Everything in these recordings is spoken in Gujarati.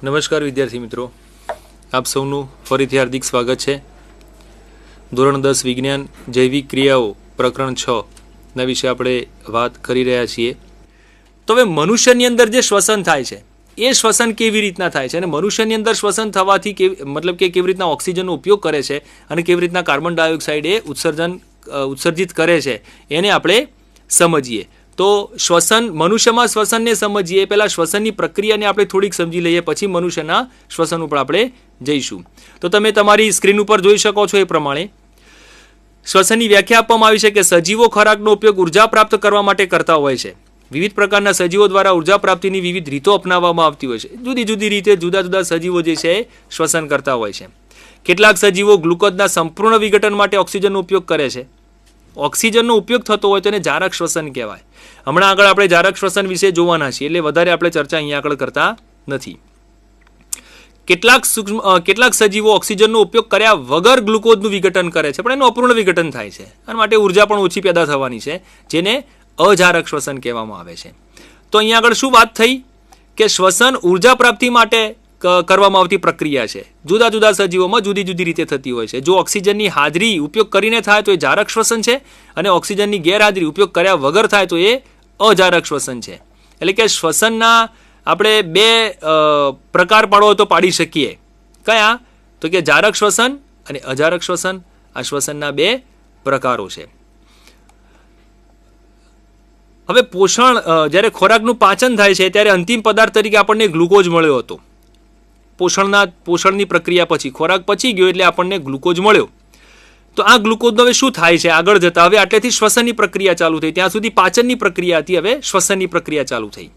નમસ્કાર વિદ્યાર્થી મિત્રો, આપ સૌનું ફરીથી હાર્દિક સ્વાગત છે. ધોરણ 10 વિજ્ઞાન જૈવિક ક્રિયાઓ પ્રકરણ 6 ના વિશે આપણે વાત કરી રહ્યા છીએ. તો હવે મનુષ્યની અંદર જે શ્વસન થાય છે એ શ્વસન કેવી રીતના થાય છે અને મનુષ્યની અંદર શ્વસન થવાથી કેવી રીતના ઓક્સિજનનો ઉપયોગ કરે છે અને કેવી રીતના કાર્બન ડાયોક્સાઇડ એ ઉત્સર્જિત કરે છે એને આપણે સમજીએ. તો શ્વસન, મનુષ્યમાં શ્વસનને સમજીએ પહેલાં શ્વસનની પ્રક્રિયાને આપણે થોડીક સમજી લઈએ, પછી મનુષ્યના શ્વસન ઉપર આપણે જઈશું. તો તમે તમારી સ્ક્રીન ઉપર જોઈ શકો છો એ પ્રમાણે શ્વસનની વ્યાખ્યા આપવામાં આવી છે કે સજીવો ખોરાકનો ઉપયોગ ઉર્જા પ્રાપ્ત કરવા માટે કરતા હોય છે. વિવિધ પ્રકારના સજીવો દ્વારા ઉર્જા પ્રાપ્તિની વિવિધ રીતો અપનાવવામાં આવતી હોય છે. જુદી જુદી રીતે જુદા જુદા સજીવો જે છે એ શ્વસન કરતા હોય છે. કેટલાક સજીવો ગ્લુકોઝના સંપૂર્ણ વિઘટન માટે ઓક્સિજનનો ઉપયોગ કરે છે. ઓક્સિજનનો ઉપયોગ થતો હોય તો એને જારક શ્વસન કહેવાય. હમણાં આગળ આપણે જારક શ્વસન વિશે જોવાના છીએ, એટલે વધારે આપણે ચર્ચા અહીંયા આગળ કરતા નથી. કેટલાક સજીવો ઓક્સિજનનો ઉપયોગ કર્યા વગર ગ્લુકોઝનું વિઘટન કરે છે, પણ એનું અપૂર્ણ વિઘટન થાય છે અને માટે ઉર્જા પણ ઓછી પેદા થવાની છે, જેને અજારક શ્વસન કહેવામાં આવે છે. તો અહીંયા આગળ શું વાત થઈ કે શ્વસન ઉર્જા પ્રાપ્તિ માટે કરવામાં આવતી પ્રક્રિયા છે. જુદા જુદા સજીવોમાં જુદી જુદી રીતે થતી હોય છે. જો ઓક્સિજનની હાજરી ઉપયોગ કરીને થાય તો એ જારક શ્વસન છે અને ઓક્સિજનની ગેરહાજરી ઉપયોગ કર્યા વગર થાય તો એ અજારક શ્વસન છે. એટલે કે શ્વસનના આપણે બે પ્રકાર પાડવો તો પાડી શકીએ. કયા? તો કે જારક શ્વસન અને અજારક શ્વસન. આ શ્વસનના બે પ્રકારો છે. હવે પોષણ, જ્યારે ખોરાકનું પાચન થાય છે ત્યારે અંતિમ પદાર્થ તરીકે આપણને ગ્લુકોઝ મળ્યો હતો. પોષણની પ્રક્રિયા પછી ખોરાક પચી ગયો એટલે આપણને ગ્લુકોઝ મળ્યો. તો આ ગ્લુકોઝનો હવે શું થાય છે આગળ જતા? હવે આટલેથી શ્વસનની પ્રક્રિયા ચાલુ થઈ. ત્યાં સુધી પાચનની પ્રક્રિયા હતી, હવે શ્વસનની પ્રક્રિયા ચાલુ થઈ.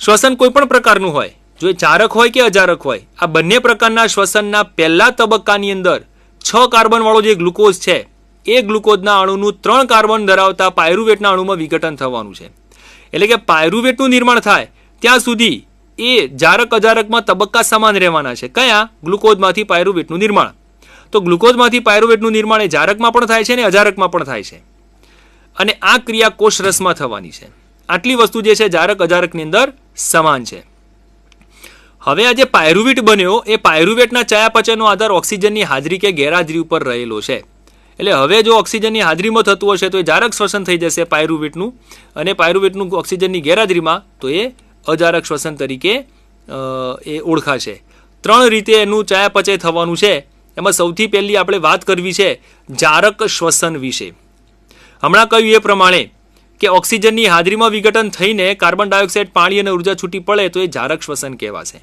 શ્વસન કોઈ પણ પ્રકારનું હોય, જો એ જારક હોય કે અજારક હોય, આ બંને પ્રકારના શ્વસનના પહેલા તબક્કાની અંદર 6 કાર્બન વાળો જે ગ્લુકોઝ છે એ ગ્લુકોઝના અણુનું 3 કાર્બન ધરાવતા પાયરુવેટના અણુમાં વિઘટન થવાનું છે. એટલે કે પાયરુવેટનું નિર્માણ થાય ત્યાં સુધી એ જારક અજારકમાં તબક્કા સમાન રહેવાના છે. કયા? ગ્લુકોઝમાંથી પાયરુવેટનું નિર્માણ. તો ગ્લુકોઝમાંથી પાયરુવેટનું નિર્માણ એ જારકમાં પણ થાય છે અને અજારકમાં પણ થાય છે, અને આ ક્રિયા કોષરસમાં થવાની છે. આટલી વસ્તુ જે છે જારક અજારકની અંદર સમાન છે. હવે આ જે પાયરુવેટ બન્યો એ પાયરુવેટના ચયાપચયનો આધાર ઓક્સિજનની હાજરી કે ગેરહાજરી ઉપર રહેલો છે. એટલે હવે જો ઓક્સિજનની હાજરીમાં થતું હશે તો એ જારક શ્વસન થઈ જશે પાયરુવેટનું, અને પાયરુવેટનું ઓક્સિજનની ગેરહાજરીમાં તો એ અજારક શ્વસન તરીકે એ ઓળખાશે. 3 રીતે એનું ચયાપચય થવાનું છે. એમાં સૌથી પહેલી આપણે વાત કરવી છે જારક શ્વસન વિશે. હમણાં કહ્યું એ પ્રમાણે કે ઓક્સિજનની હાજરીમાં વિઘટન થઈને કાર્બન ડાયોક્સાઇડ, પાણી અને ઉર્જા છૂટી પડે તો એ જારક શ્વસન કહેવાશે.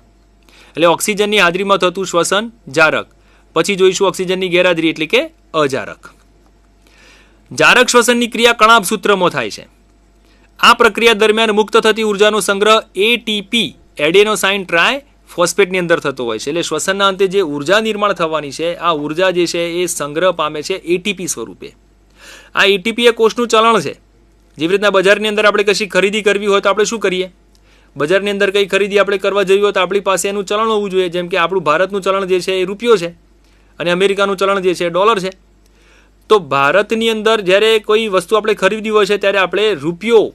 એટલે ઓક્સિજનની હાજરીમાં થતું શ્વસન જારક. પછી જોઈશું ઓક્સિજનની ગેરહાજરી એટલે કે અજારક. જારક શ્વસનની ક્રિયા કણાભ સૂત્રમાં થાય છે. આ પ્રક્રિયા દરમિયાન મુક્ત થતી ઉર્જાનો સંગ્રહ એટીપી, એડેનોસાઇન ટ્રાય ફોસ્ફેટની અંદર થતો હોય છે. એટલે શ્વસનના અંતે જે ઉર્જા નિર્માણ થવાની છે, આ ઉર્જા જે છે એ સંગ્રહ પામે છે એટીપી સ્વરૂપે. આ એટીપી એ કોષનું ચલણ છે. જેવી રીતના બજારની અંદર આપણે કશી ખરીદી કરવી હોય તો આપણે શું કરીએ? બજારની અંદર કંઈ ખરીદી આપણે કરવા જઈએ હોય તો આપણી પાસે એનું ચલણ હોવું જોઈએ. જેમ કે આપણું ભારતનું ચલણ જે છે એ રૂપિયો છે અને અમેરિકાનું ચલણ જે છે એ ડોલર છે. તો ભારતની અંદર જ્યારે કોઈ વસ્તુ આપણે ખરીદવી હોય છે ત્યારે આપણે રૂપિયો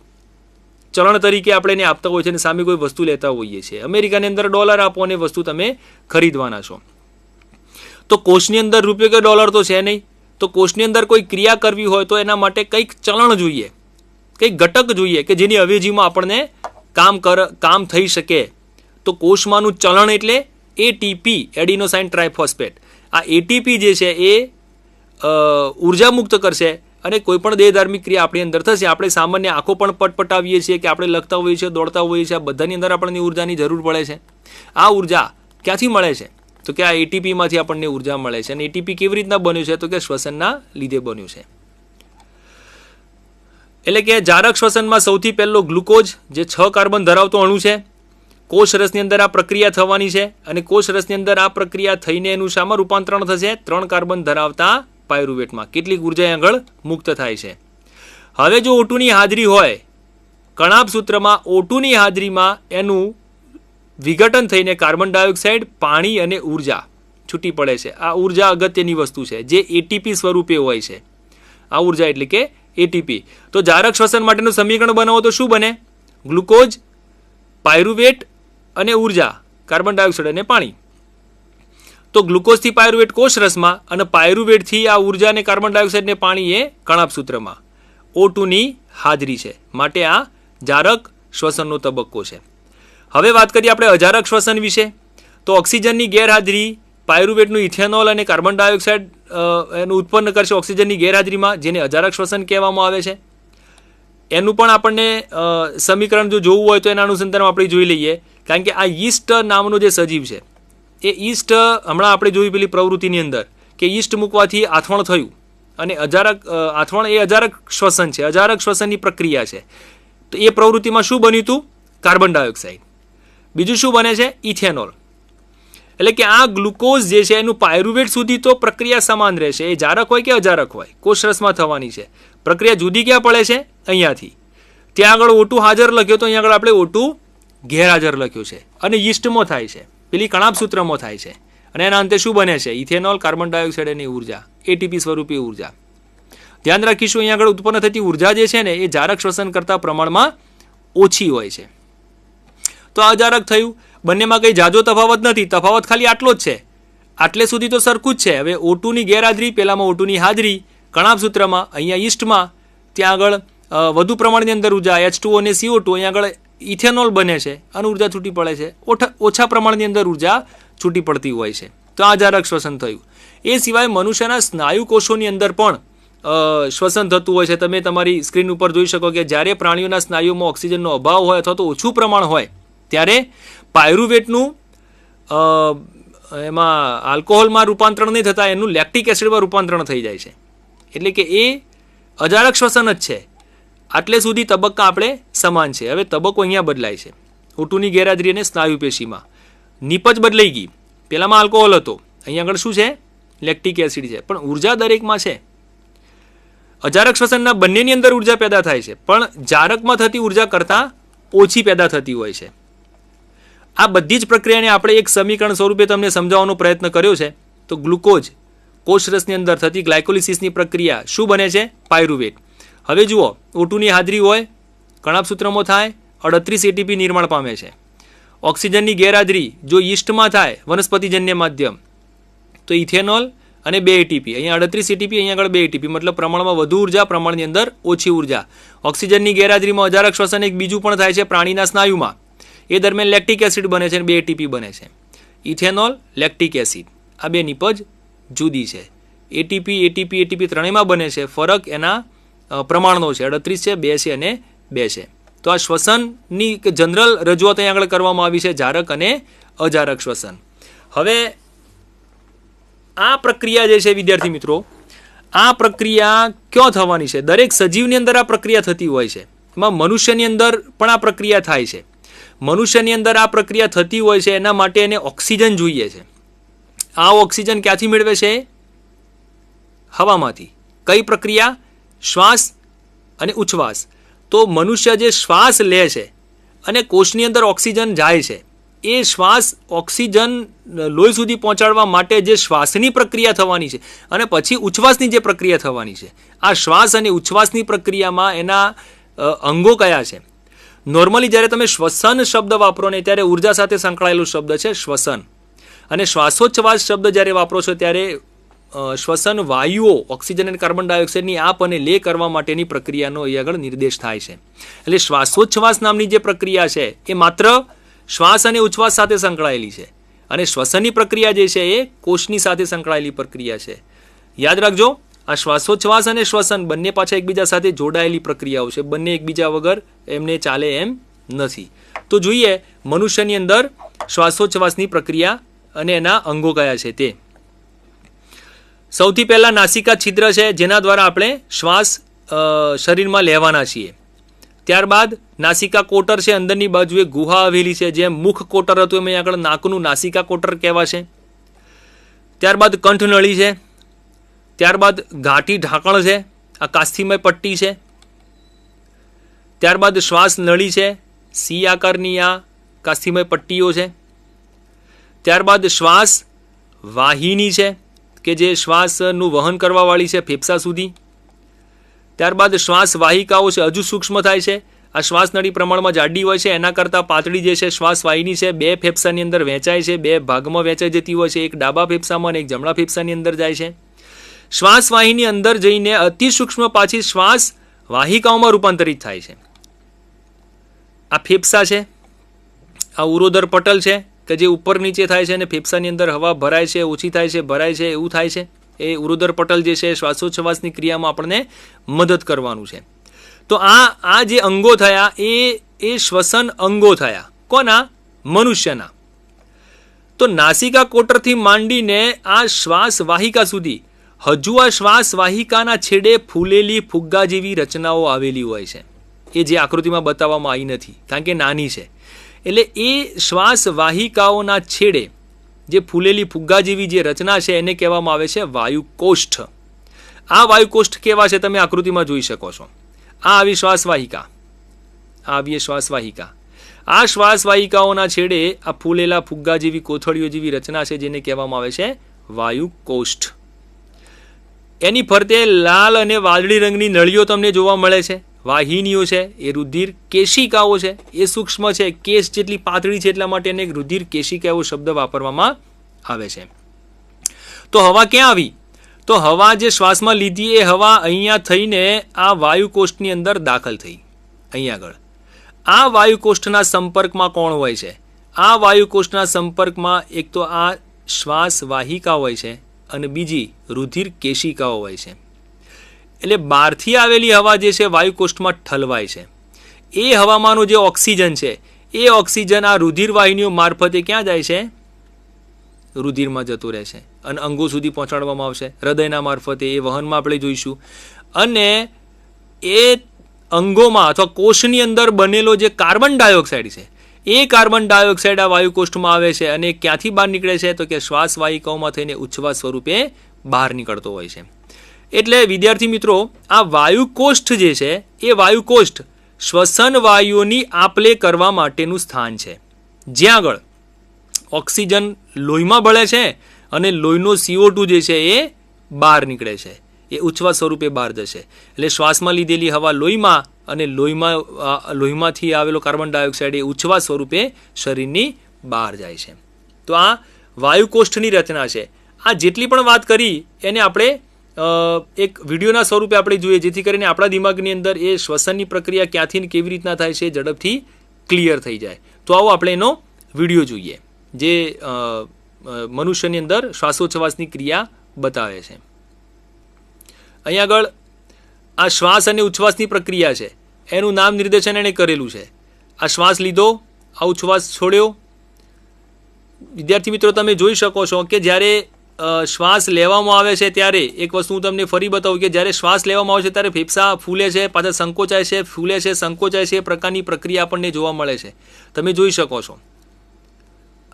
ચલણ તરીકે આપણે એને આપતા હોય છે અને સામે કોઈ વસ્તુ લેતા હોઈએ છીએ. અમેરિકાની અંદર ડોલર આપો અને વસ્તુ તમે ખરીદવાના છો. તો કોષની અંદર રૂપિયો કે ડોલર તો છે નહીં. તો કોષની અંદર કોઈ ક્રિયા કરવી હોય તો એના માટે કંઈક ચલણ જોઈએ, કંઈક ઘટક જોઈએ કે જેની અવેજીમાં આપણને કામ થઈ શકે. તો કોષમાંનું ચલણ એટલે એટીપી, એડિનોસાઇન ટ્રાયફોસ્ફેટ. આ એટીપી જે છે એ ઉર્જા મુક્ત કરશે અને કોઈ પણ દેહધાર્મિક ક્રિયા આપણી અંદર થશે. આપણે સામાન્ય આંખો પણ પટપટાવીએ છીએ કે આપણે લખતા હોઈએ છીએ, દોડતા હોઈએ છીએ, આ બધાની અંદર આપણને ઉર્જાની જરૂર પડે છે. આ ઉર્જા ક્યાંથી મળે છે? તો કે આ એટીપીમાંથી આપણને ઉર્જા મળે છે. અને એટીપી કેવી રીતના બન્યું છે? તો કે શ્વસનના લીધે બન્યું છે. એટલે કે જારક શ્વસનમાં સૌથી પહેલો ગ્લુકોઝ જે 6 કાર્બન ધરાવતો અણુ છે, કોષરસની અંદર આ પ્રક્રિયા થવાની છે અને કોષરસની અંદર આ પ્રક્રિયા થઈને એનું શામાં રૂપાંતરણ થશે? 3 કાર્બન ધરાવતા પાયરુવેટમાં. કેટલીક ઉર્જા આગળ મુક્ત થાય છે. હવે જો O2ની હાજરી હોય, કણાભ સૂત્રમાં O2ની હાજરીમાં એનું વિઘટન થઈને કાર્બન ડાયોક્સાઇડ, પાણી અને ઉર્જા છૂટી પડે છે. આ ઉર્જા અગત્યની વસ્તુ છે જે એટીપી સ્વરૂપે હોય છે. આ ઉર્જા એટલે કે એટીપી. તો જારક શ્વસન માટેનું સમીકરણ બનાવો તો શું બને? ગ્લુકોઝ, પાયરુવેટ અને ઉર્જા કાર્બન ડાયોક્સાઇડ અને પાણી. તો ગ્લુકોઝથી પાયરુવેટ કોષરસમાં અને પાયરુવેટથી આ ઉર્જા અને કાર્બન ડાયોક્સાઇડ ને પાણી એ કણાભ સૂત્રમાં. O2 ની હાજરી છે, માટે આ જારક શ્વસનનો તબક્કો છે. હવે વાત કરીએ આપણે અજારક શ્વસન વિશે. તો ઓક્સિજનની ગેરહાજરી પાયરુવેટનું ઇથેનોલ અને કાર્બન ડાયોક્સાઇડ એનું ઉત્પન્ન કરશે ઓક્સિજનની ગેરહાજરીમાં, જેને અજારક શ્વસન કહેવામાં આવે છે. એનું પણ આપણને સમીકરણ જો જોવું હોય તો એના અનુસંધાનમાં આપણે જોઈ લઈએ. કારણ કે આ યીસ્ટ નામનો જે સજીવ છે એ યીસ્ટ હમણાં આપણે જોયું પેલી પ્રવૃત્તિની અંદર કે યીસ્ટ મૂકવાથી આથવણ થયું અને આથવણ એ અજારક શ્વસન છે, અજારક શ્વસનની પ્રક્રિયા છે. તો એ પ્રવૃત્તિમાં શું બન્યું હતું? Carbon dioxide. બીજું શું બને છે? ઇથેનોલ. એટલે કે આ ગ્લુકોઝ જે છે એનું પાયરુવેટ સુધી તો પ્રક્રિયા સમાન રહેશે, એ જારક હોય કે અજારક હોય, કોષરસમાં થવાની છે. પ્રક્રિયા જુદી ક્યાં પડે છે? અહીંયાથી. ત્યાં આગળ O2 હાજર લખ્યો તો અહીંયા આગળ આપણે O2 ગેરહાજર લખ્યું છે અને યીસ્ટમાં થાય છે, પેલી કણાભ સૂત્રમાં થાય છે. અને એના અંતે શું બને છે? ઇથેનોલ, કાર્બન ડાયોક્સાઇડ અને ઉર્જા, ATP સ્વરૂપી ઉર્જા. ધ્યાન રાખીશું અહીંયા આગળ ઉત્પન્ન થતી ઉર્જા જે છે ને એ જારક શ્વસન કરતા પ્રમાણમાં ઓછી હોય છે. તો આ અજારક થયું. બંનેમાં કંઈ જાજો તફાવત નથી, તફાવત ખાલી આટલો જ છે. આટલે સુધી તો સરખું જ છે. હવે O2 ની ગેરહાજરી, પહેલામાં O2 ની હાજરી કણાભ સૂત્રમાં, અહીંયા યીસ્ટમાં, ત્યાં આગળ વધુ પ્રમાણની અંદર ઉર્જા H2O અને CO2, અહીંયા આગળ ઇથેનોલ બને છે અને ઉર્જા છૂટી પડે છે. ઓછા પ્રમાણની અંદર ઉર્જા છૂટી પડતી હોય છે. તો આ અજારક શ્વસન થયું. એ સિવાય મનુષ્યના સ્નાયુ કોષોની અંદર પણ શ્વસન થતું હોય છે. તમે તમારી સ્ક્રીન ઉપર જોઈ શકો કે જ્યારે પ્રાણીઓના સ્નાયુમાં ઓક્સિજનનો અભાવ હોય અથવા તો ઓછું પ્રમાણ હોય ત્યારે પાયરુવેટનું એમાં આલ્કોહોલમાં રૂપાંતરણ નહીં થતાં એનું લેક્ટિક એસિડમાં રૂપાંતરણ થઈ જાય છે. એટલે કે એ અજારક શ્વસન જ છે. આટલે સુધી તબક્કા આપણે સમાન છે. હવે તબક્કો અહીંયા બદલાય છે. O2 ની ગેરહાજરી અને સ્નાયુ પેશીમાં નીપજ બદલાઈ ગઈ. પહેલામાં આલ્કોહોલ હતો, અહીંયા આગળ શું છે? લેક્ટિક એસિડ છે. પણ ઉર્જા દરેકમાં છે. અજારક શ્વસનના બંનેની અંદર ઉર્જા પેદા થાય છે, પણ જારકમાં થતી ઉર્જા કરતાં ઓછી પેદા થતી હોય છે. આ બધી જ પ્રક્રિયાને આપણે એક સમીકરણ સ્વરૂપે તમને સમજાવવાનો પ્રયત્ન કર્યો છે. તો ગ્લુકોઝ કોષરસની અંદર થતી ગ્લાયકોલિસિસની પ્રક્રિયા શું બને છે? પાયરુવેટ. હવે જુઓ, O2 ની હાજરી હોય, કણાભ સૂત્રમાં થાય, 38 ATP નિર્માણ પામે છે. ઓક્સિજનની ગેરહાજરી જો યીસ્ટમાં થાય, વનસ્પતિજન્ય માધ્યમ, તો ઇથેનોલ અને 2 ATP. અહીંયા 38 ATP, અહીંયા આગળ 2 ATP, મતલબ પ્રમાણમાં વધુ ઉર્જા, પ્રમાણની અંદર ઓછી ઉર્જા. ઓક્સિજનની ગેરહાજરીમાં અજારક શ્વસન એક બીજું પણ થાય છે પ્રાણીના સ્નાયુમાં. એ દરમિયાન લેક્ટિક એસિડ બને છે અને 2 ATP બને છે. ઇથેનોલ, લેક્ટિક એસિડ, આ બે નિપજ જુદી છે. ATP ત્રણેયમાં બને છે. ફરક એના પ્રમાણનો છે. 38 છે, 2 છે અને 2 છે. તો આ શ્વસનની જનરલ રજૂઆત અહીંયા આગળ કરવામાં આવી છે, જારક અને અજારક શ્વસન. હવે આ પ્રક્રિયા જે છે વિદ્યાર્થી મિત્રો, આ પ્રક્રિયા ક્યાં થવાની છે? દરેક સજીવની અંદર આ પ્રક્રિયા થતી હોય છે. એમાં મનુષ્યની અંદર પણ આ પ્રક્રિયા થાય છે. મનુષ્યની અંદર આ પ્રક્રિયા થતી હોય છે, એના માટે એને ઓક્સિજન જોઈએ છે. આ ઓક્સિજન ક્યાંથી મેળવે છે? હવામાંથી. કઈ પ્રક્રિયા? શ્વાસ અને ઉચ્છ્વાસ. તો મનુષ્ય જે શ્વાસ લે છે અને કોષની અંદર ઓક્સિજન જાય છે, એ શ્વાસ ઓક્સિજન લોહી સુધી પહોંચાડવા માટે જે શ્વાસની પ્રક્રિયા થવાની છે અને પછી ઉચ્છ્વાસની જે પ્રક્રિયા થવાની છે, આ શ્વાસ અને ઉચ્છ્વાસની પ્રક્રિયામાં એના અંગો કયા છે? નોર્મલી જ્યારે તમે શ્વસન શબ્દ વાપરો ને ત્યારે ઉર્જા સાથે સંકળાયેલો શબ્દ છે શ્વસન. અને શ્વાસોચ્છ્વાસ શબ્દ જ્યારે વાપરો છો ત્યારે શ્વસન વાયુઓ ઓક્સિજન અને કાર્બન ડાયોક્સાઇડની આપ અને લે કરવા માટેની પ્રક્રિયાનો અહીં આગળ નિર્દેશ થાય છે. એટલે શ્વાસોચ્છ્વાસ નામની જે પ્રક્રિયા છે એ માત્ર શ્વાસ અને ઉચ્છ્વાસ સાથે સંકળાયેલી છે અને શ્વસનની પ્રક્રિયા જે છે એ કોષની સાથે સંકળાયેલી પ્રક્રિયા છે. યાદ રાખજો, આ શ્વાસોચ્છ્વાસ અને શ્વસન બંને પાછા એકબીજા સાથે જોડાયેલી પ્રક્રિયાઓ છે. બંને એકબીજા વગર એમને ચાલે એમ નથી. તો જોઈએ મનુષ્યની અંદર શ્વાસોચ્છ્વાસની પ્રક્રિયા અને એના અંગો કયા છે તે. સૌથી પહેલાં નાસિકા છિદ્ર છે, જેના દ્વારા આપણે શ્વાસ શરીરમાં લેવાના છીએ. ત્યારબાદ નાસિકા કોટર છે, અંદરની બાજુએ ગુહા આવેલી છે. જેમ મુખ કોટર હતું એમ આગળ નાકનું નાસિકા કોટર કહેવાશે. ત્યારબાદ કંઠનળી છે. ત્યારબાદ ઘાટી ઢાંકણ છે, આ કાસ્થિમય પટ્ટી છે. ત્યારબાદ શ્વાસ નળી છે, સી આકારની આ કાસ્થિમય પટ્ટીઓ છે. ત્યારબાદ શ્વાસ વાહિની છે કે જે શ્વાસનું વહન કરવાવાળી છે ફેફસા સુધી. ત્યારબાદ શ્વાસ વાહિકાઓ છે, હજુ સૂક્ષ્મ થાય છે, આ શ્વાસનળી પ્રમાણમાં જાડી હોય છે, એના કરતાં પાતળી જે છે શ્વાસવાહિની છે, 2 ફેફસાની અંદર વહેંચાય છે, 2 ભાગમાં વહેંચાઈ જતી હોય છે, એક ડાબા ફેફસામાં અને એક જમણા ફેફસાની અંદર જાય છે. શ્વાસવાહિની અંદર જઈને અતિ સૂક્ષ્મ પાછી શ્વાસ વાહિકાઓમાં રૂપાંતરિત થાય છે. આ ફેફસા છે, આ ઉરોદર પટલ છે કે જે ઉપર નીચે થાય છે અને ફેફસાની અંદર હવા ભરાય છે, ઓછી થાય છે, ભરાય છે, એવું થાય છે. એ ઉરોદર પટલ જે છે શ્વાસોચ્છ્વાસની ક્રિયામાં આપણને મદદ કરવાનું છે. તો આ જે અંગો થયા એ શ્વસન અંગો થયા. કોના? મનુષ્યના. તો નાસિકા કોટરથી માંડીને આ શ્વાસ વાહિકા સુધી હજુ આ શ્વાસ વાહિકાના છેડે ફૂલેલી ફુગ્ગા જેવી રચનાઓ આવેલી હોય છે, એ જે આકૃતિમાં બતાવવામાં આવી નથી કારણ કે નાની છે. એટલે એ શ્વાસ વાહિકાઓના છેડે જે ફૂલેલી ફુગ્ગા જેવી જે રચના છે એને કહેવામાં આવે છે વાયુકોષ્ઠ. આ વાયુકોષ્ઠ કેવા છે તમે આકૃતિમાં જોઈ શકો છો. આ આવી શ્વાસવાહિકા, આ આવી શ્વાસવાહિકા. આ શ્વાસવાહિકાઓના છેડે આ ફૂલેલા ફુગ્ગા જેવી કોથળીઓ જેવી રચના છે જેને કહેવામાં આવે છે વાયુકોષ્ઠ. એની ફરતે લાલ અને વાદળી રંગની નળીઓ તમને જોવા મળે છે, વાહિનીઓ છે, એ રુધિર કેશિકાઓ છે, એ સૂક્ષ્મ છે, કેશ જેટલી પાતળી છે એટલા માટે એને રુધિર કેશિકા એવો શબ્દ વાપરવામાં આવે છે. તો હવા ક્યાં આવી? તો હવા જે શ્વાસમાં લીધી એ હવા અહીંયા થઈને આ વાયુકોષ્ઠની અંદર દાખલ થઈ. અહીંયા આગળ આ વાયુકોષ્ઠના સંપર્કમાં કોણ હોય છે? આ વાયુકોષ્ઠના સંપર્કમાં એક તો આ શ્વાસ વાહિકા હોય છે અને બીજી રુધિર કેશિકાઓ હોય છે. એટલે બહારથી આવેલી હવા જે છે વાયુકોષ્ઠમાં ઠલવાય છે. એ હવામાંનો જે ઓક્સિજન છે એ ઓક્સિજન આ રુધિર વાહિનીઓ મારફતે ક્યાં જાય છે? રુધિરમાં જતો રહે છે અને અંગો સુધી પહોંચાડવામાં આવશે હૃદયના મારફતે. એ વહનમાં આપણે જોઈશું. અને એ અંગોમાં અથવા કોષની અંદર બનેલો જે કાર્બન ડાયોક્સાઇડ છે એ કાર્બન ડાયોક્સાઇડ આ વાયુકોષ્ઠમાં આવે છે અને ક્યાંથી બહાર નીકળે છે? તો કે શ્વાસ વાહિકાઓમાં થઈને ઉચ્છ્વાસ સ્વરૂપે બહાર નીકળતો હોય છે. એટલે વિદ્યાર્થી મિત્રો, આ વાયુકોષ્ઠ જે છે એ વાયુકોષ્ઠ શ્વસન વાયુઓની આપલે કરવા માટેનું સ્થાન છે, જ્યાં આગળ ઓક્સિજન લોહીમાં ભળે છે અને લોહીનો CO2 જે છે એ બહાર નીકળે છે, એ ઉચ્છ્વાસ સ્વરૂપે બહાર જશે. એટલે શ્વાસમાં લીધેલી હવા લોહીમાં અને લોહીમાંથી આવેલો કાર્બન ડાયોક્સાઇડ એ ઉચ્છ્વાસ સ્વરૂપે શરીરની બહાર જાય છે. તો આ વાયુકોષ્ઠની રચના છે. આ જેટલી પણ વાત કરી એને આપણે એક વિડીયોના સ્વરૂપે આપણે જોઈએ, જેથી કરીને આપણા દિમાગની અંદર એ શ્વસનની પ્રક્રિયા ક્યાંથી ને કેવી રીતના થાય છે ઝડપથી ક્લિયર થઈ જાય. તો આવો આપણે એનો વિડીયો જોઈએ જે મનુષ્યની અંદર શ્વાસોચ્છ્વાસની ક્રિયા બતાવે છે. અહીંયા આગળ આ શ્વાસ અને ઉચ્છ્વાસની પ્રક્રિયા છે, એનું નામ નિર્દેશન એણે કરેલું છે. આ શ્વાસ લીધો, આ ઉચ્છ્વાસ છોડ્યો. વિદ્યાર્થી મિત્રો, તમે જોઈ શકો છો કે જ્યારે શ્વાસ લેવામાં આવે છે ત્યારે એક વસ્તુ હું તમને ફરી બતાવું કે જ્યારે શ્વાસ લેવામાં આવે છે ત્યારે ફેફસા ફૂલે છે, પાછા સંકોચાય છે, ફૂલે છે, સંકોચાય છે, એ પ્રકારની પ્રક્રિયા આપણને જોવા મળે છે. તમે જોઈ શકો છો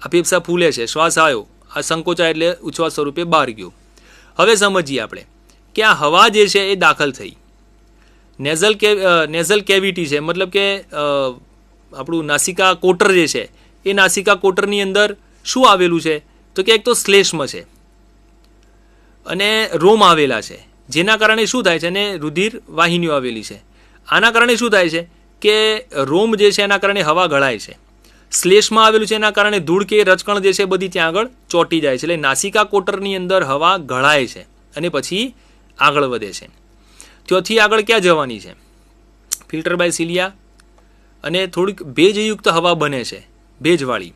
આ ફેફસા ફૂલે છે, શ્વાસ આવ્યો, આ સંકોચાય એટલે ઉચ્છ્વાસ સ્વરૂપે બહાર ગયો. હવે સમજીએ આપણે કે આ હવા જે છે એ દાખલ થઈ નેઝલ કેવિટી છે, મતલબ કે આપણું નાસિકા કોટર જે છે એ નાસિકા કોટરની અંદર શું આવેલું છે? તો કે એક તો શ્લેષ્મ છે અને રોમ આવેલા છે, જેના કારણે શું થાય છે? અને રુધિર વાહિનીઓ આવેલી છે. આના કારણે શું થાય છે કે રોમ જે છે એના કારણે હવા ગળાય છે. શ્લેષ્મમાં આવેલું છે એના કારણે ધૂળ કે રજકણ જે છે બધી ત્યાં આગળ ચોંટી જાય છે. એટલે નાસિકા કોટરની અંદર હવા ગળાય છે અને પછી આગળ વધે છે. ત્યાંથી આગળ ક્યાં જવાની છે? ફિલ્ટર બાય સિલિયા અને થોડીક ભેજયુક્ત હવા બને છે, ભેજવાળી.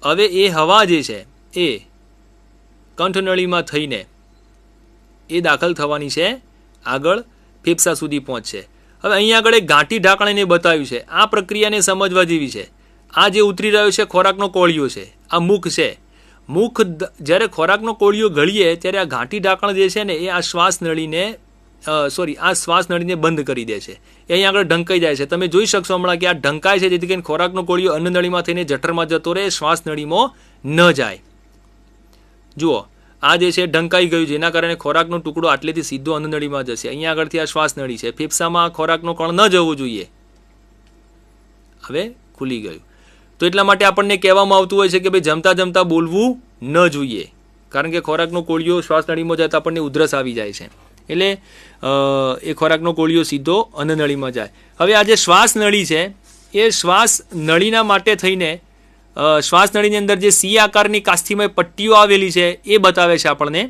હવે એ હવા જે છે એ કંઠનળીમાં થઈને એ દાખલ થવાની છે, આગળ ફેફસા સુધી પહોંચશે. હવે અહીંયા આગળ એક ઘાંટી ઢાંકણીને બતાવ્યું છે. આ પ્રક્રિયાને સમજવા જેવી છે. આ જે ઉતરી રહ્યો છે ખોરાકનો કોળિયો છે, આ મુખ છે. મુખ જ્યારે ખોરાકનો કોળિયો ગળીએ ત્યારે આ ઘાંટી ઢાંકણ જે છે ને એ આ શ્વાસ નળીને બંધ કરી દે છે. એ અહીંયા આગળ ઢંકાઈ જાય છે. તમે જોઈ શકશો હમણાં કે આ ઢંકાય છે, જેથી કરીને ખોરાકનો કોળિયો અન્નનળીમાં થઈને જઠરમાં જતો રહે, શ્વાસ નળીમાં ન જાય. જુઓ, આ જે છે ઢંકાઈ ગયું, જેના કારણે ખોરાકનો ટુકડો આટલેથી સીધો અન્નનળીમાં જશે. અહીંયા આગળથી આ શ્વાસ નળી છે, ફેફસામાં ખોરાકનો કણ ન જવો જોઈએ, હવે ખુલી ગયું. તો એટલા માટે આપણને કહેવામાં આવતું હોય છે કે ભાઈ જમતા જમતા બોલવું ન જોઈએ, કારણ કે ખોરાકનો કોળિયો શ્વાસ નળીમાં જતા આપણને ઉધરસ આવી જાય છે. એટલે એ ખોરાકનો કોળિયો સીધો અન્નનળીમાં જાય. હવે આ જે શ્વાસ નળી છે એ શ્વાસ નળીના માટે થઈને શ્વાસ નળીની અંદર જે સી આકારની કાસ્થિમય પટ્ટીઓ આવેલી છે એ બતાવે છે આપણને.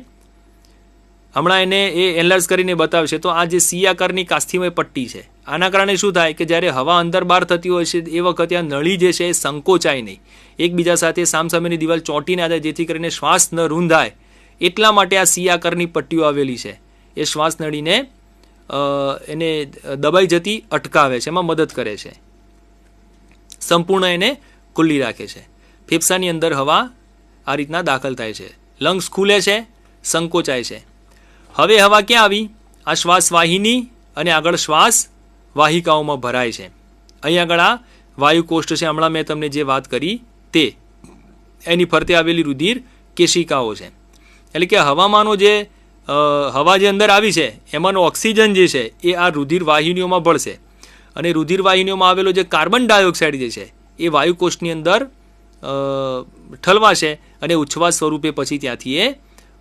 હમણાં એને એ એનલાર્જ કરીને બતાવશે. તો આ જે સી આકારની કાસ્થિમય પટ્ટી છે આના કારણે શું થાય કે જ્યારે હવા અંદર બહાર થતી હોય છે એ વખતે આ નળી જે છે એ સંકોચાય નહીં, એકબીજા સાથે સામસામેની દિવાલ ચોંટી ના જાય, જેથી કરીને શ્વાસ ન રૂંધાય. એટલા માટે આ સી આકારની પટ્ટીઓ આવેલી છે એ શ્વાસ નળીને એને દબાઈ જતી અટકાવે છે, એમાં મદદ કરે છે, સંપૂર્ણ એને ખુલ્લી રાખે છે. ફેફસાની અંદર હવા આ રીતના દાખલ થાય છે, લંગ્સ ખુલે છે, સંકોચાય છે. હવે હવા ક્યાં આવી? આ શ્વાસ વાહિની અને આગળ શ્વાસ વાહિકાઓમાં ભરાય છે. અહીં આગળ આ વાયુકોષ્ઠ છે, હમણાં મેં તમને જે વાત કરી તે, એની ફરતે આવેલી રુધિર કેશિકાઓ છે. એટલે કે હવામાંનો જે હવા જે અંદર આવી છે એમાંનો ઓક્સિજન જે છે એ આ રુધિર વાહિનીઓમાં ભળશે અને રુધિર વાહિનીઓમાં આવેલો જે કાર્બન ડાયોક્સાઇડ જે છે એ વાયુકોષ્ઠની અંદર ઠલવાશે અને ઉચ્છ્વાસ સ્વરૂપે પછી ત્યાંથી એ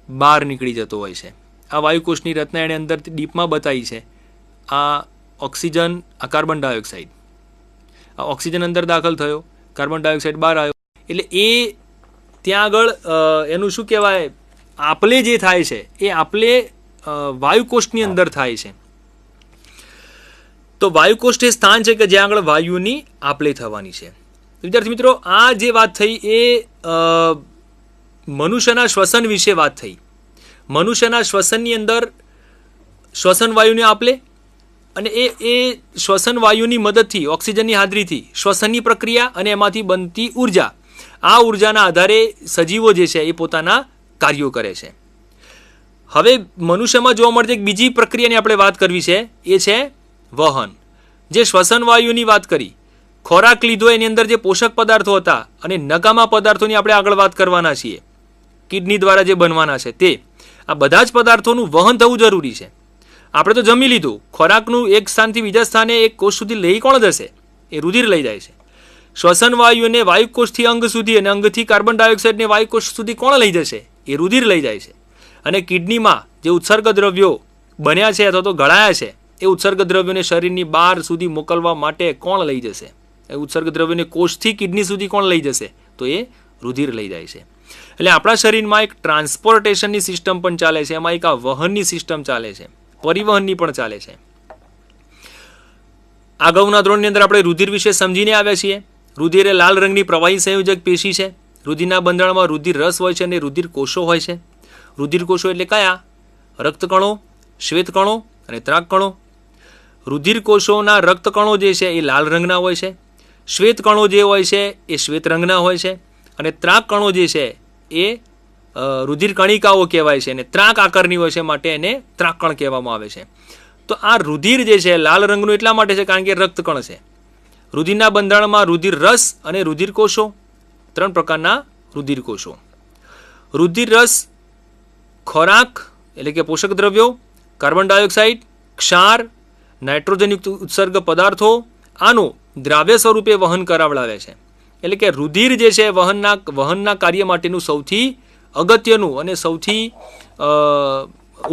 બહાર નીકળી જતો હોય છે. આ વાયુકોષ્ઠની રચના એણે અંદર ડીપમાં બતાવી છે. આ ઓક્સિજન, આ કાર્બન ડાયોક્સાઇડ, આ ઓક્સિજન અંદર દાખલ થયો, કાર્બન ડાયોક્સાઇડ બહાર આવ્યો, એટલે એ ત્યાં આગળ એનું શું કહેવાય, આપલે જે થાય છે એ આપલે વાયુકોષ્ઠની અંદર થાય છે. તો વાયુકોષ્ઠ એ સ્થાન છે કે જ્યાં આગળ વાયુની આપલે થવાની છે. વિદ્યાર્થી મિત્રો, આ જે વાત થઈ એ મનુષ્યના શ્વસન વિશે વાત થઈ. મનુષ્યના શ્વસનની અંદર શ્વસન વાયુની આપલે અને એ શ્વસન વાયુની મદદથી, ઓક્સિજનની હાજરીથી શ્વસનની પ્રક્રિયા અને એમાંથી બનતી ઉર્જા, આ ઉર્જાના આધારે સજીવો જે છે એ પોતાના કાર્યો કરે છે. હવે મનુષ્યમાં જોવા મળતી એક બીજી પ્રક્રિયાની આપણે વાત કરવી છે, એ છે વહન. જે શ્વસન વાયુની વાત કરી, ખોરાક લીધો એની અંદર જે પોષક પદાર્થો હતા અને નકામા પદાર્થોની આપણે આગળ વાત કરવાના છીએ, કિડની દ્વારા જે બનવાના છે તે, આ બધા જ પદાર્થોનું વહન થવું જરૂરી છે. આપણે તો જમી લીધું, ખોરાકનું એક સ્થાનથી બીજા સ્થાને એક કોષ સુધી લઈ કોણ જશે? એ રુધિર લઈ જાય છે. શ્વસન વાયુને વાયુકોષથી અંગ સુધી અને અંગથી કાર્બન ડાયોક્સાઇડને વાયુકોષ સુધી કોણ લઈ જશે? એ રુધિર લઈ જાય છે. અને કિડનીમાં જે ઉત્સર્ગ દ્રવ્યો બન્યા છે અથવા તો ઘડાયા છે એ ઉત્સર્ગ દ્રવ્યોને શરીરની બહાર સુધી મોકલવા માટે કોણ લઈ જશે? એ ઉત્સર્ગ દ્રવ્યોને કોષથી કિડની સુધી કોણ લઈ જશે? તો એ રુધિર લઈ જાય છે. એટલે આપણા શરીરમાં એક ટ્રાન્સપોર્ટેશનની સિસ્ટમ પણ ચાલે છે, એમાં એક આ વહનની સિસ્ટમ ચાલે છે, પરિવહનની પણ ચાલે છે. અગાઉના ધોરણની અંદર આપણે રુધિર વિશે સમજીને આવ્યા છીએ. રુધિર એ લાલ રંગની પ્રવાહી સંયોજક પેશી છે. રુધિરના બંધારણમાં રુધિર રસ હોય છે અને રુધિર કોષો હોય છે. રુધિર કોષો એટલે કયા? રક્તકણો, શ્વેતકણો અને ત્રાકકણો. રુધિર કોષોના રક્તકણો જે છે એ લાલ રંગના હોય છે, શ્વેતકણો જે હોય છે એ શ્વેત રંગના હોય છે અને ત્રાકકણો જે છે એ રુધિર કણિકાઓ કહેવાય છે અને ત્રાક આકારની હોય છે, માટે એને ત્રાકકણ કહેવામાં આવે છે. તો આ રુધિર જે છે લાલ રંગનું એટલા માટે છે કારણ કે રક્તકણ છે. રુધિરના બંધારણમાં રુધિર રસ અને રુધિર કોષો, ત્રણ પ્રકારના રુધિર કોષો. રુધિર રસ ખોરાક એટલે કે પોષક દ્રવ્યો, કાર્બન ડાયોક્સાઇડ, ક્ષાર, નાઇટ્રોજનયુક્ત ઉત્સર્ગ પદાર્થો આનું દ્રાવ્ય સ્વરૂપે વહન કરાવડાવે છે. એટલે કે રુધિર જે છે વહનના કાર્ય માટેનું સૌથી અગત્યનું અને સૌથી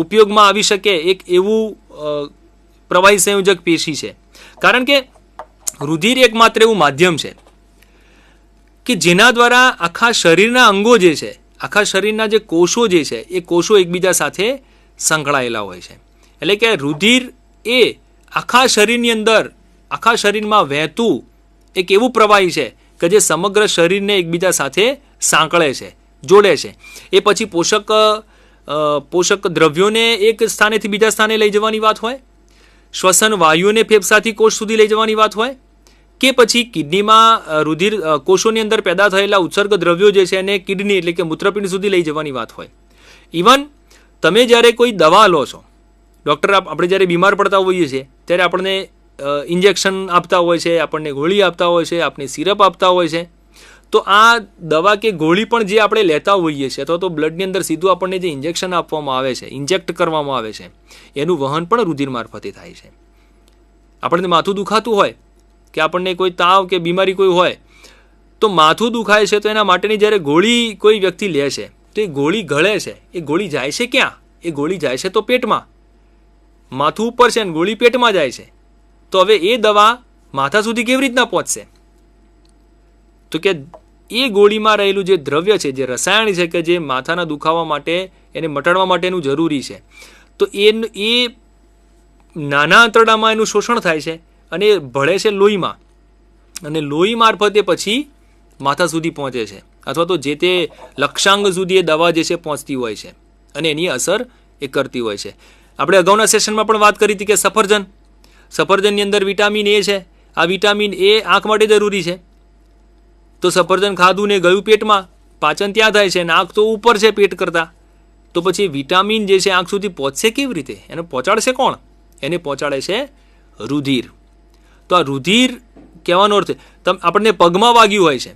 ઉપયોગમાં આવી શકે એક એવું પ્રવાહી સંયોજક પેશી છે. કારણ કે રુધિર એકમાત્ર એવું માધ્યમ છે કે જેના દ્વારા આખા શરીરના અંગો જે છે, આખા શરીરના જે કોષો જે છે એ કોષો એકબીજા સાથે સંકળાયેલા હોય છે. એટલે કે રુધિર એ આખા શરીરની અંદર, આખા શરીરમાં વહેતું એક એવું પ્રવાહી છે કે જે સમગ્ર શરીરને એકબીજા સાથે સાંકળે છે, જોડે છે. એ પછી પોષક દ્રવ્યોને એક સ્થાનેથી બીજા સ્થાને લઈ જવાની વાત હોય, શ્વસન વાયુને ફેફસાથી કોષ સુધી લઈ જવાની વાત હોય, કે પછી કિડનીમાં રુધિર કોષોની અંદર પેદા થયેલા ઉત્સર્ગ દ્રવ્યો જે છે એને કિડની એટલે કે મૂત્રપિંડ સુધી લઈ જવાની વાત હોય. ઇવન તમે જ્યારે કોઈ દવા લો છો, ડૉક્ટર આપણે જ્યારે બીમાર પડતા હોઈએ છીએ ત્યારે આપણને ઇન્જેક્શન આપતા હોય છે, આપણને ગોળી આપતા હોય છે, આપણને સિરપ આપતા હોય છે. તો આ દવા કે ગોળી પણ જે આપણે લેતા હોઈએ છીએ અથવા તો બ્લડની અંદર સીધું આપણને જે ઇન્જેક્શન આપવામાં આવે છે, ઇન્જેક્ટ કરવામાં આવે છે, એનું વહન પણ રુધિર મારફતે થાય છે. આપણને માથું દુખાતું હોય કે આપણને કોઈ તાવ કે બીમારી કોઈ હોય તો માથું દુખાય છે, તો એના માટેની જ્યારે ગોળી કોઈ વ્યક્તિ લે છે તો એ ગોળી ગળે છે, એ ગોળી જાય છે ક્યાં? એ ગોળી જાય છે તો પેટમાં. માથું ઉપર છે ને ગોળી પેટમાં જાય છે, તો હવે એ દવા માથા સુધી કેવી રીતના પહોંચશે? તો કે એ ગોળીમાં રહેલું જે દ્રવ્ય છે, જે રસાયણ છે કે જે માથાના દુખાવા માટે એને મટાડવા માટેનું જરૂરી છે, તો એ નાના આંતરડામાં એનું શોષણ થાય છે અને એ ભળે છે લોહીમાં, અને લોહી મારફતે પછી માથા સુધી પહોંચે છે, અથવા તો જે તે લક્ષાંગ સુધી એ દવા જે છે પહોંચતી હોય છે અને એની અસર એ કરતી હોય છે. આપણે અગાઉના સેશનમાં પણ વાત કરી હતી કે સફરજનની અંદર વિટામિન એ છે. આ વિટામિન એ આંખ માટે જરૂરી છે. તો સફરજન ખાધું ને ગયું પેટમાં, પાચન ત્યાં થાય છે, અને આંખ તો ઉપર છે પેટ કરતાં, તો પછી વિટામિન જે છે આંખ સુધી પહોંચશે કેવી રીતે? એને પહોંચાડશે કોણ? એને પહોંચાડે છે રુધિર. તો આ રુધિર કહેવાનો અર્થ આપણને પગમાં વાગ્યું હોય છે,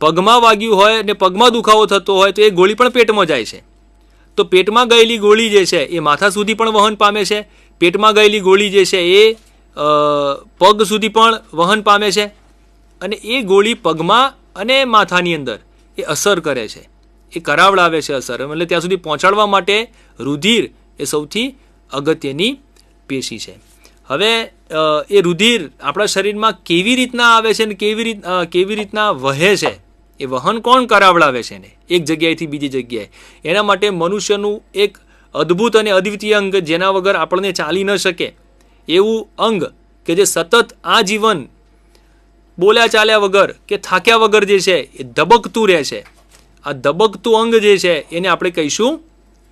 પગમાં વાગ્યું હોય ને પગમાં દુખાવો થતો હોય તો એ ગોળી પણ પેટમાં જાય છે. તો પેટમાં ગયેલી ગોળી જે છે એ માથા સુધી પણ વહન પામે છે, પેટમાં ગયેલી ગોળી જે છે એ પગ સુધી પણ વહન પામે છે, અને એ ગોળી પગમાં અને માથાની અંદર એ અસર કરે છે, એ કરાવડાવે છે અસર. એટલે ત્યાં સુધી પહોંચાડવા માટે રુધિર એ સૌથી અગત્યની પેશી છે. હવે એ રુધિર આપણા શરીરમાં કેવી રીતના આવે છે ને કેવી રીતના વહે છે, એ વહન કોણ કરાવડાવે છે ને એક જગ્યાએથી બીજી જગ્યાએ? એના માટે મનુષ્યનું એક અદ્ભુત અને અદ્વિતીય અંગ, જેના વગર આપણને ચાલી ન શકે એવું અંગ, કે જે સતત આજીવન બોલ્યા ચાલ્યા વગર કે થાક્યા વગર જે છે એ ધબકતું રહે છે. આ ધબકતું અંગ જે છે એને આપણે કહીશું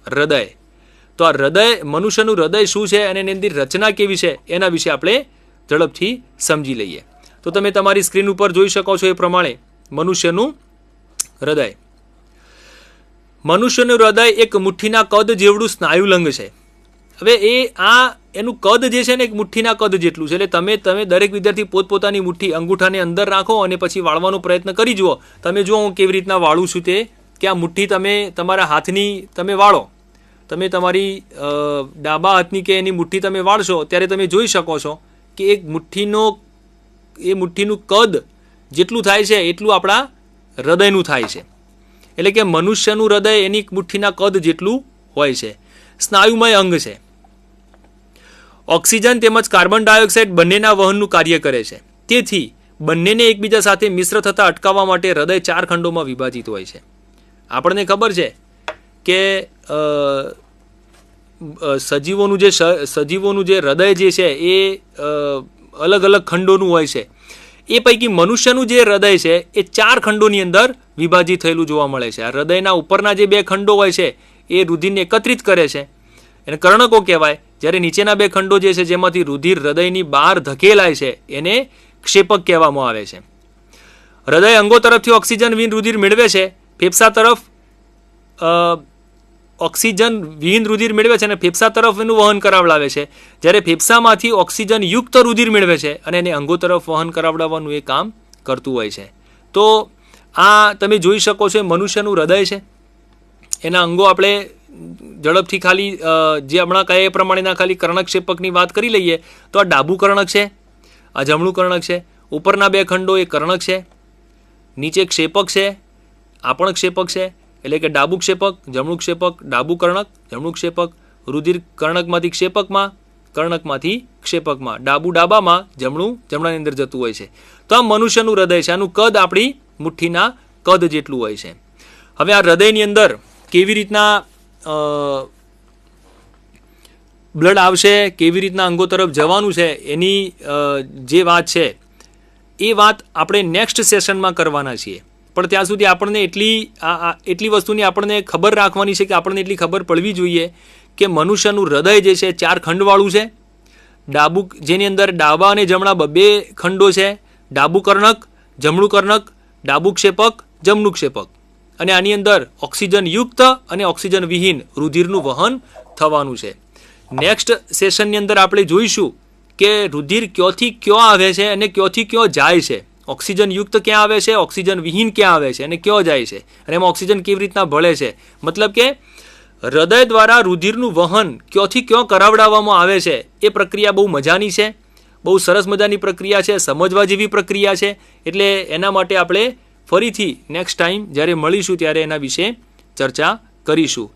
હૃદય. તો આ હૃદય, મનુષ્યનું હૃદય શું છે અને એની અંદર રચના કેવી છે એના વિશે આપણે ઝડપથી સમજી લઈએ. તો તમે તમારી સ્ક્રીન ઉપર જોઈ શકો છો એ પ્રમાણે મનુષ્યનું હૃદય. મનુષ્યનું હૃદય એક મુઠ્ઠીના કદ જેવડું સ્નાયુલંગ છે. હવે એનું કદ જે છે ને એક મુઠ્ઠીના કદ જેટલું છે. એટલે તમે દરેક વિદ્યાર્થી પોતપોતાની મુઠ્ઠી અંગૂઠાને અંદર રાખો અને પછી વાળવાનો પ્રયત્ન કરી જુઓ. તમે જુઓ હું કેવી રીતના વાળું છું તે, કે આ મુઠ્ઠી તમે તમારા હાથની તમે વાળો, તમે તમારી ડાબા હાથની કે એની મુઠ્ઠી તમે વાળશો ત્યારે તમે જોઈ શકો છો કે એક મુઠ્ઠીનું કદ જેટલું થાય છે એટલું આપણા હૃદયનું થાય છે. એટલે કે મનુષ્યનું હૃદય એની મુઠ્ઠીના કદ જેટલું હોય છે. સ્નાયુમય અંગ છે. ઓક્સિજન તેમજ કાર્બન ડાયોક્સાઇડ બંનેના વહનનું કાર્ય કરે છે. તેથી બંનેને એકબીજા સાથે મિશ્ર થતાં અટકાવવા માટે હૃદય 4 ખંડોમાં વિભાજિત હોય છે. આપણને ખબર છે કે સજીવોનું જે હૃદય જે છે એ અલગ અલગ ખંડોનું હોય છે. એ પૈકી મનુષ્યનું જે હૃદય છે એ 4 ખંડોની અંદર વિભાજિત થયેલું જોવા મળે છે. આ હૃદયના ઉપરના જે 2 ખંડો હોય છે એ રુધિરને એકત્રિત કરે છે, એને કર્ણકો કહેવાય. જ્યારે નીચેના 2 ખંડો જે છે જેમાંથી રુધિર હૃદયની બહાર ધકેલાય છે એને ક્ષેપક કહેવામાં આવે છે. હૃદય અંગો તરફથી ઓક્સિજન વિહીન રુધિર મેળવે છે, ફેફસા તરફ ઓક્સિજન વિહીન રુધિર મેળવે છે અને ફેફસા તરફ એનું વહન કરાવડાવે છે. જ્યારે ફેફસામાંથી ઓક્સિજન યુક્ત રુધિર મેળવે છે અને એને અંગો તરફ વહન કરાવડાવવાનું એ કામ કરતું હોય છે. તો આ તમે જોઈ શકો છો મનુષ્યનું હૃદય છે. એના અંગો આપણે ઝડપથી ખાલી જે હમણાં કહે એ પ્રમાણેના ખાલી કર્ણકક્ષેપકની વાત કરી લઈએ તો આ ડાબું કર્ણક છે, આ જમણું કર્ણક છે. ઉપરના 2 ખંડો એ કર્ણક છે, નીચે ક્ષેપક છે, આ પણ ક્ષેપક છે. એટલે કે ડાબું ક્ષેપક, જમણું ક્ષેપક, ડાબું કર્ણક, જમણું ક્ષેપક. રુધિર કર્ણકમાંથી ક્ષેપકમાં, કર્ણકમાંથી ક્ષેપકમાં, ડાબું ડાબામાં, જમણું જમણાની અંદર જતું હોય છે. તો આ મનુષ્યનું હૃદય છે. આનું કદ આપણી મુઠ્ઠીના કદ જેટલું હોય છે. હવે આ હૃદયની અંદર કેવી રીતના બ્લડ આવશે, કેવી રીતના અંગો તરફ જવાનું છે, એની જે વાત છે એ વાત આપણે નેક્સ્ટ સેશનમાં કરવાના છીએ. પણ ત્યાં સુધી આપણને એટલી વસ્તુની આપણને ખબર રાખવાની છે કે આપણને એટલી ખબર પડવી જોઈએ કે મનુષ્યનું હૃદય જે છે 4 ખંડવાળું છે. ડાબું, જેની અંદર ડાબા અને જમણા 2 ખંડો છે. ડાબું કર્ણક, જમણું કર્ણક, ડાબું ક્ષેપક, જમણું ક્ષેપક. અને આની અંદર ઓક્સિજન યુક્ત અને ઓક્સિજન વિહીન રુધિરનું વહન થવાનું છે. નેક્સ્ટ સેશનની અંદર આપણે જોઈશું કે રુધિર ક્યોથી ક્યો આવે છે અને ક્યોથી ક્યો જાય છે. ઓક્સિજન યુક્ત ક્યાં આવે છે, ઓક્સિજન વિહીન ક્યાં આવે છે અને ક્યો જાય છે, અને એમાં ઓક્સિજન કેવી રીતના ભળે છે. મતલબ કે હૃદય દ્વારા રુધિરનું વહન ક્યોથી ક્યો કરાવડાવવામાં આવે છે એ પ્રક્રિયા બહુ મજાની છે, બહુ સરસ મજાની પ્રક્રિયા છે, સમજવા જેવી પ્રક્રિયા છે. એટલે એના માટે આપણે ફરીથી નેક્સ્ટ ટાઈમ જ્યારે મળીશું ત્યારે એના વિશે ચર્ચા કરીશું.